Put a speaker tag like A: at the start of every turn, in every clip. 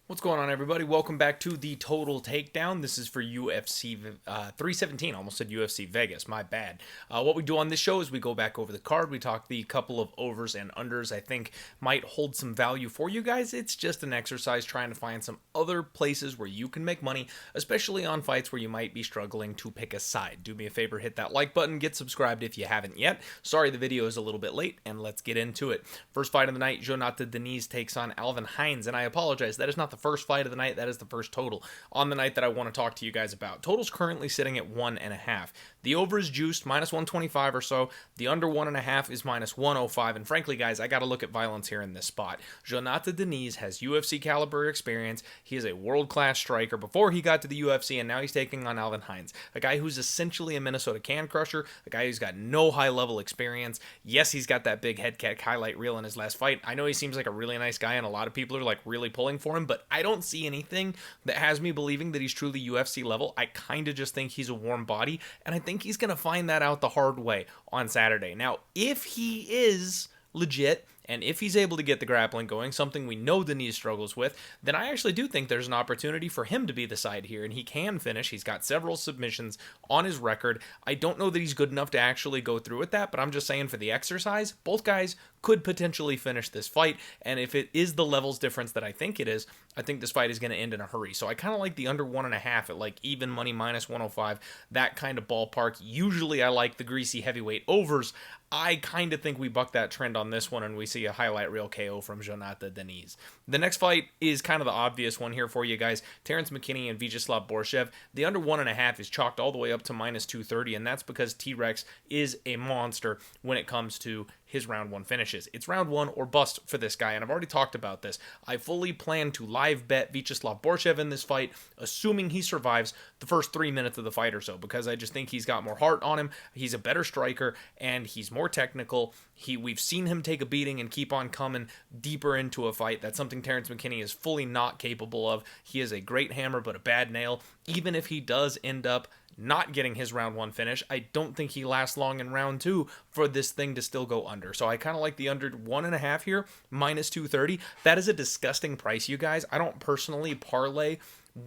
A: What's going on, everybody? Welcome back to the Total Takedown. This is for UFC 317. Almost said UFC Vegas. My bad. What we do on this show is we go back over the card. We talk the couple of overs and unders I think might hold some value for you guys. It's just an exercise trying to find some other places where you can make money, especially on fights where you might be struggling to pick a side. Do me a favor, hit that like button, get subscribed if you haven't yet. Sorry the video is a little bit late, and let's get into it. First fight of the night, Jonathan Deniz takes on Alvin Hines, and I apologize, that is not the first fight of the night. That is the first total on the night that I want to talk to you guys about. Total's currently sitting at 1.5. The over is juiced minus 125 or so. The under 1.5 is minus 105. And frankly, guys, I got to look at violence here in this spot. Jonathan Deniz has UFC caliber experience. He is a world-class striker before he got to the UFC, and now he's taking on Alvin Hines, a guy who's essentially a Minnesota can crusher, a guy who's got no high-level experience. Yes, he's got that big head kick highlight reel in his last fight. I know he seems like a really nice guy, and a lot of people are like really pulling for him, but I don't see anything that has me believing that he's truly UFC level. I kind of just think he's a warm body, and I think he's going to find that out the hard way on Saturday. Now, if he is legit, and if he's able to get the grappling going, something we know Deniz struggles with, then I actually do think there's an opportunity for him to be the side here, and he can finish. He's got several submissions on his record. I don't know that he's good enough to actually go through with that, but I'm just saying for the exercise, both guys could potentially finish this fight, and if it is the levels difference that I think it is, I think this fight is going to end in a hurry. So I kind of like the under 1.5 at like even money minus 105, that kind of ballpark. Usually I like the greasy heavyweight overs. I kind of think we buck that trend on this one, and we see a highlight reel KO from Jonathan Deniz. The next fight is kind of the obvious one here for you guys. Terrence McKinney and Vyacheslav Borshev. The under 1.5 is chalked all the way up to minus 230, and that's because T-Rex is a monster when it comes to his round one finishes. It's round one or bust for this guy, and I've already talked about this. I fully plan to live bet Vyacheslav Borshev in this fight, assuming he survives the first 3 minutes of the fight or so, because I just think he's got more heart on him. He's a better striker, and he's more technical. We've seen him take a beating and keep on coming deeper into a fight. That's something Terrence McKinney is fully not capable of. He is a great hammer, but a bad nail. Even if he does end up not getting his round one finish, I don't think he lasts long in round two for this thing to still go under. So I kind of like the under 1.5 here, minus 230. That is a disgusting price, you guys. I don't personally parlay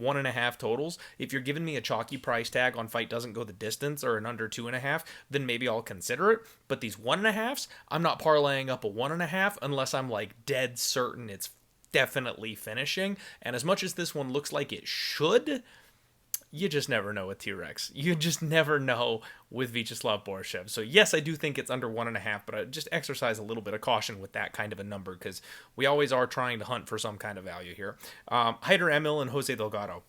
A: 1.5 totals. If you're giving me a chalky price tag on fight doesn't go the distance or an under 2.5, then maybe I'll consider it. But these 1.5s, I'm not parlaying up a 1.5 unless I'm like dead certain it's definitely finishing. And as much as this one looks like it should, you just never know with T-Rex. You just never know with Vyacheslav Borshev. So yes, I do think it's under 1.5, but I just exercise a little bit of caution with that kind of a number because we always are trying to hunt for some kind of value here. Haider Emil and Jose Delgado.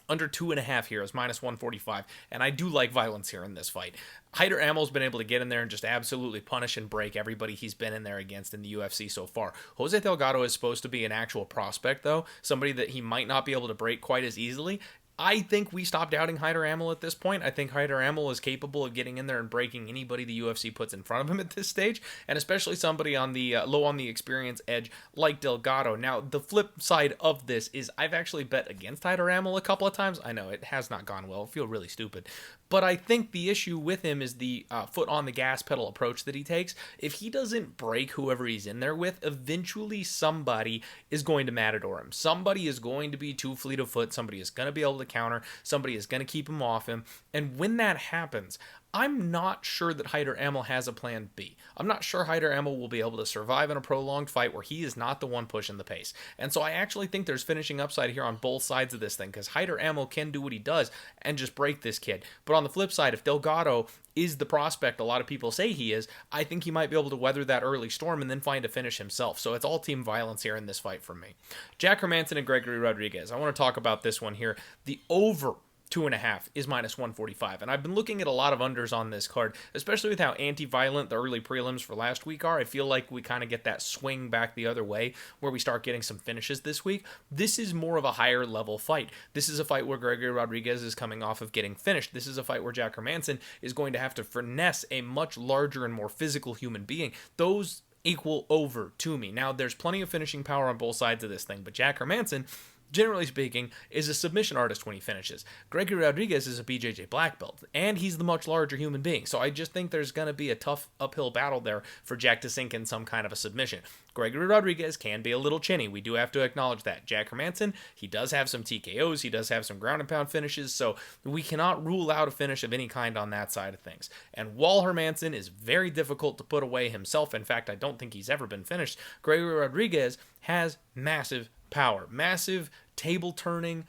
A: Under 2.5 here is minus 145, and I do like violence here in this fight. Haider Emil's been able to get in there and just absolutely punish and break everybody he's been in there against in the UFC so far. Jose Delgado is supposed to be an actual prospect, though, somebody that he might not be able to break quite as easily. I think we stopped doubting Haider Emil at this point. I think Haider Emil is capable of getting in there and breaking anybody the UFC puts in front of him at this stage, and especially somebody on the low on the experience edge like Delgado. Now, the flip side of this is I've actually bet against Haider Emil a couple of times. I know it has not gone well. I feel really stupid. But I think the issue with him is the foot on the gas pedal approach that he takes. If he doesn't break whoever he's in there with, eventually somebody is going to matador him. Somebody is going to be too fleet of foot. Somebody is going to be able to counter. Somebody is going to keep him off him. And when that happens, I'm not sure that Haider Emil has a plan B. I'm not sure Haider Emil will be able to survive in a prolonged fight where he is not the one pushing the pace. And so I actually think there's finishing upside here on both sides of this thing because Haider Emil can do what he does and just break this kid. But on the flip side, if Delgado is the prospect a lot of people say he is, I think he might be able to weather that early storm and then find a finish himself. So it's all team violence here in this fight for me. Jack Hermansson and Gregory Rodriguez. I want to talk about this one here. The over 2.5 is minus 145, and I've been looking at a lot of unders on this card, especially with how anti-violent the early prelims for last week are. I feel like we kind of get that swing back the other way where we start getting some finishes this week. This is more of a higher level fight. This is a fight where Gregory Rodriguez is coming off of getting finished. This is a fight where Jack Hermansson is going to have to finesse a much larger and more physical human being. Those equal over to me. Now, there's plenty of finishing power on both sides of this thing, but Jack Hermansson, generally speaking, is a submission artist when he finishes. Gregory Rodriguez is a BJJ black belt, and he's the much larger human being. So I just think there's going to be a tough uphill battle there for Jack to sink in some kind of a submission. Gregory Rodriguez can be a little chinny. We do have to acknowledge that. Jack Hermansson, he does have some TKOs. He does have some ground and pound finishes. So we cannot rule out a finish of any kind on that side of things. And while Hermansson is very difficult to put away himself, in fact, I don't think he's ever been finished, Gregory Rodriguez has massive power, massive table-turning,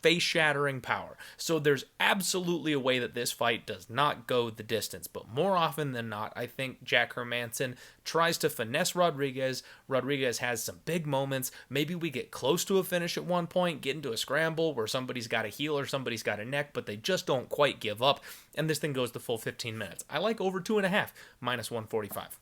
A: face-shattering power. So there's absolutely a way that this fight does not go the distance. But more often than not, I think Jack Hermansson tries to finesse Rodriguez. Rodriguez has some big moments. Maybe we get close to a finish at one point, get into a scramble where somebody's got a heel or somebody's got a neck, but they just don't quite give up. And this thing goes the full 15 minutes. I like over 2.5, minus 145.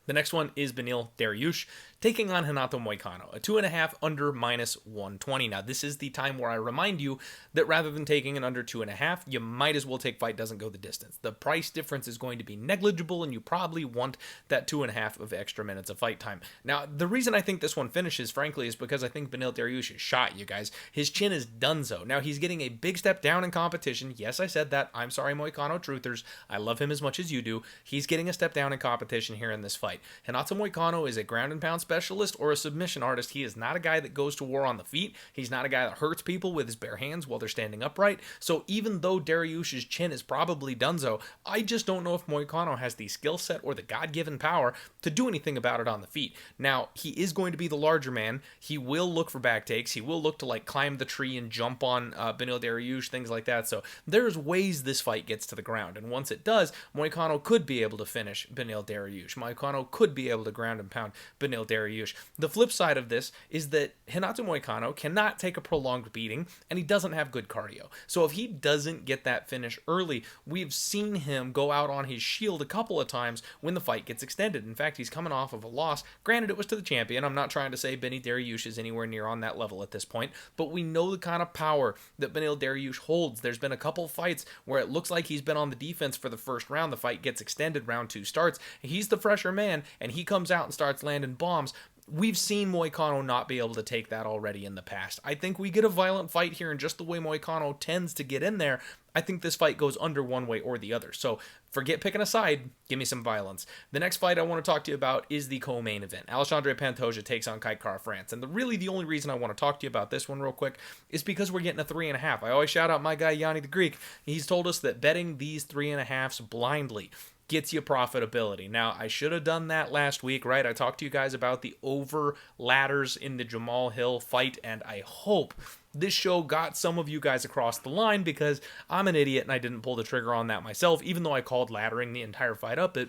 A: The next one is Beneil Dariush taking on Renato Moicano, a 2.5 under minus 120. Now, this is the time where I remind you that rather than taking an under 2.5, you might as well take fight doesn't go the distance. The price difference is going to be negligible, and you probably want that 2.5 of extra minutes of fight time. Now, the reason I think this one finishes, frankly, is because I think Beneil Dariush is shot, you guys. His chin is donezo. Now, he's getting a big step down in competition. Yes, I said that. I'm sorry, Moicano truthers. I love him as much as you do. He's getting a step down in competition here in this fight. Renato Moicano is a ground and pound specialist or a submission artist. He is not a guy that goes to war on the feet. He's not a guy that hurts people with his bare hands while they're standing upright. So even though Dariush's chin is probably donezo, I just don't know if Moicano has the skill set or the God-given power to do anything about it on the feet. Now, he is going to be the larger man. He will look for back takes. He will look to climb the tree and jump on Beneil Dariush, things like that. So there's ways this fight gets to the ground. And once it does, Moicano could be able to finish Beneil Dariush. Moicano could be able to ground and pound Beneil Dariush. The flip side of this is that Renato Moicano cannot take a prolonged beating, and he doesn't have good cardio. So if he doesn't get that finish early, we've seen him go out on his shield a couple of times when the fight gets extended. In fact, he's coming off of a loss. Granted, it was to the champion. I'm not trying to say Beneil Dariush is anywhere near on that level at this point, but we know the kind of power that Beneil Dariush holds. There's been a couple fights where it looks like he's been on the defense for the first round. The fight gets extended, round 2 starts. He's the fresher man, and he comes out and starts landing bombs. We've seen Moicano not be able to take that already in the past. I think we get a violent fight here, and just the way Moicano tends to get in there, I think this fight goes under one way or the other. So forget picking a side. Give me some violence. The next fight I want to talk to you about is the co-main event. Alexandre Pantoja takes on Kai Kara-France. And the only reason I want to talk to you about this one real quick is because we're getting a 3.5. I always shout out my guy Yanni the Greek. He's told us that betting these 3.5s blindly gets you profitability. Now, I should have done that last week, right? I talked to you guys about the over ladders in the Jamal Hill fight, and I hope this show got some of you guys across the line, because I'm an idiot and I didn't pull the trigger on that myself, even though I called laddering the entire fight up. It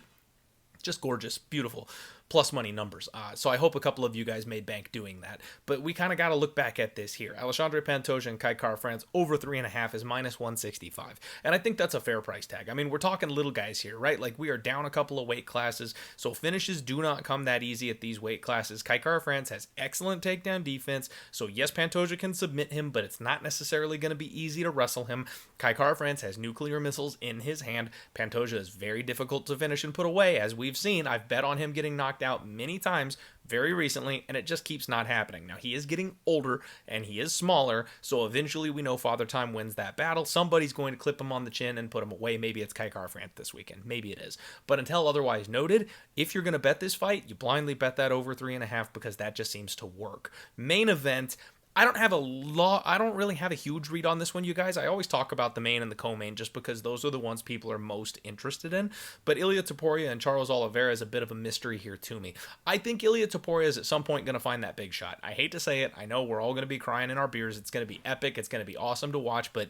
A: just gorgeous, beautiful, plus money numbers. So I hope a couple of you guys made bank doing that. But we kind of got to look back at this here. Alexandre Pantoja and Kai Kara-France over 3.5 is minus 165. And I think that's a fair price tag. I mean, we're talking little guys here, right? Like, we are down a couple of weight classes, so finishes do not come that easy at these weight classes. Kai Kara-France has excellent takedown defense, so yes, Pantoja can submit him, but it's not necessarily going to be easy to wrestle him. Kai Kara-France has nuclear missiles in his hand. Pantoja is very difficult to finish and put away, as we've seen. I've bet on him getting knocked out many times very recently, and it just keeps not happening. Now, he is getting older and he is smaller, so eventually we know Father Time wins that battle. Somebody's going to clip him on the chin and put him away. Maybe it's Kai Kara-France this weekend. Maybe it is. But until otherwise noted, if you're going to bet this fight, you blindly bet that over 3.5, because that just seems to work. Main event, I don't really have a huge read on this one, you guys. I always talk about the main and the co-main just because those are the ones people are most interested in. But Ilia Topuria and Charles Oliveira is a bit of a mystery here to me. I think Ilia Topuria is at some point going to find that big shot. I hate to say it. I know we're all going to be crying in our beers. It's going to be epic. It's going to be awesome to watch, but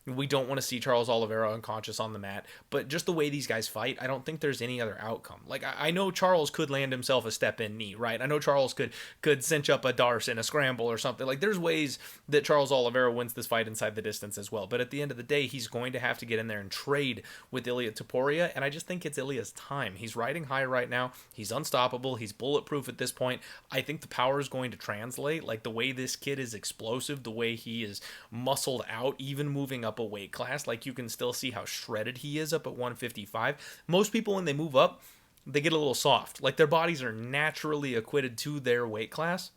A: we don't want to see Charles Oliveira unconscious on the mat. But just the way these guys fight, I don't think there's any other outcome. Like, I know Charles could land himself a step-in knee, right? I know Charles could cinch up a Darce in a scramble or something. Like, there's ways that Charles Oliveira wins this fight inside the distance as well. But at the end of the day, he's going to have to get in there and trade with Ilia Topuria, and I just think it's Ilia's time. He's riding high right now. He's unstoppable. He's bulletproof at this point. I think the power is going to translate. Like, the way this kid is explosive, the way he is muscled out, even moving up a weight class, like, you can still see how shredded he is up at 155. Most people, when they move up, they get a little soft. Like, their bodies are naturally acquitted to their weight class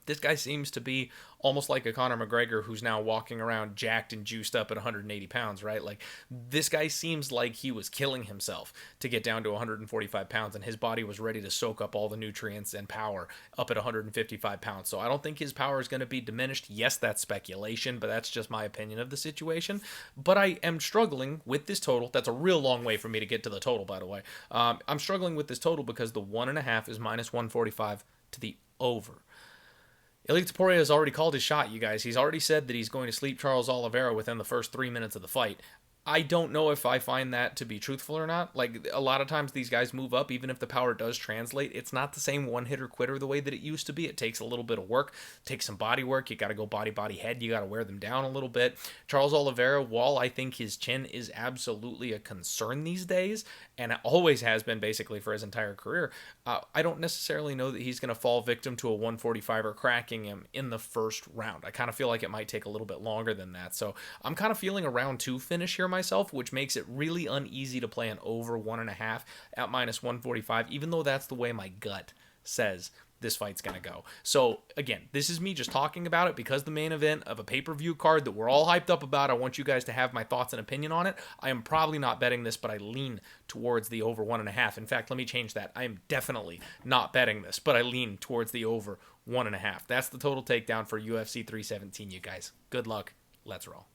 A: This guy seems to be almost like a Conor McGregor who's now walking around jacked and juiced up at 180 pounds, right? Like, this guy seems like he was killing himself to get down to 145 pounds, and his body was ready to soak up all the nutrients and power up at 155 pounds. So I don't think his power is going to be diminished. Yes, that's speculation, but that's just my opinion of the situation. But I am struggling with this total. That's a real long way for me to get to the total, by the way. I'm struggling with this total because the 1.5 is minus 145 to the over. Ilia Topuria has already called his shot, you guys. He's already said that he's going to sleep Charles Oliveira within the first 3 minutes of the fight. I don't know if I find that to be truthful or not. Like, a lot of times these guys move up, even if the power does translate. It's not the same one-hitter quitter the way that it used to be. It takes a little bit of work, takes some body work. You got to go body, head. You got to wear them down a little bit. Charles Oliveira, while I think his chin is absolutely a concern these days, and it always has been basically for his entire career, I don't necessarily know that he's going to fall victim to a 145er cracking him in the first round. I kind of feel like it might take a little bit longer than that. So I'm kind of feeling a round 2 finish here myself, which makes it really uneasy to play an over 1.5 at minus 145, even though that's the way my gut says this fight's going to go. So again, this is me just talking about it because the main event of a pay-per-view card that we're all hyped up about, I want you guys to have my thoughts and opinion on it. I am probably not betting this, but I lean towards the over 1.5. In fact, let me change that. I am definitely not betting this, but I lean towards the over 1.5. That's the total takedown for UFC 317, you guys. Good luck. Let's roll.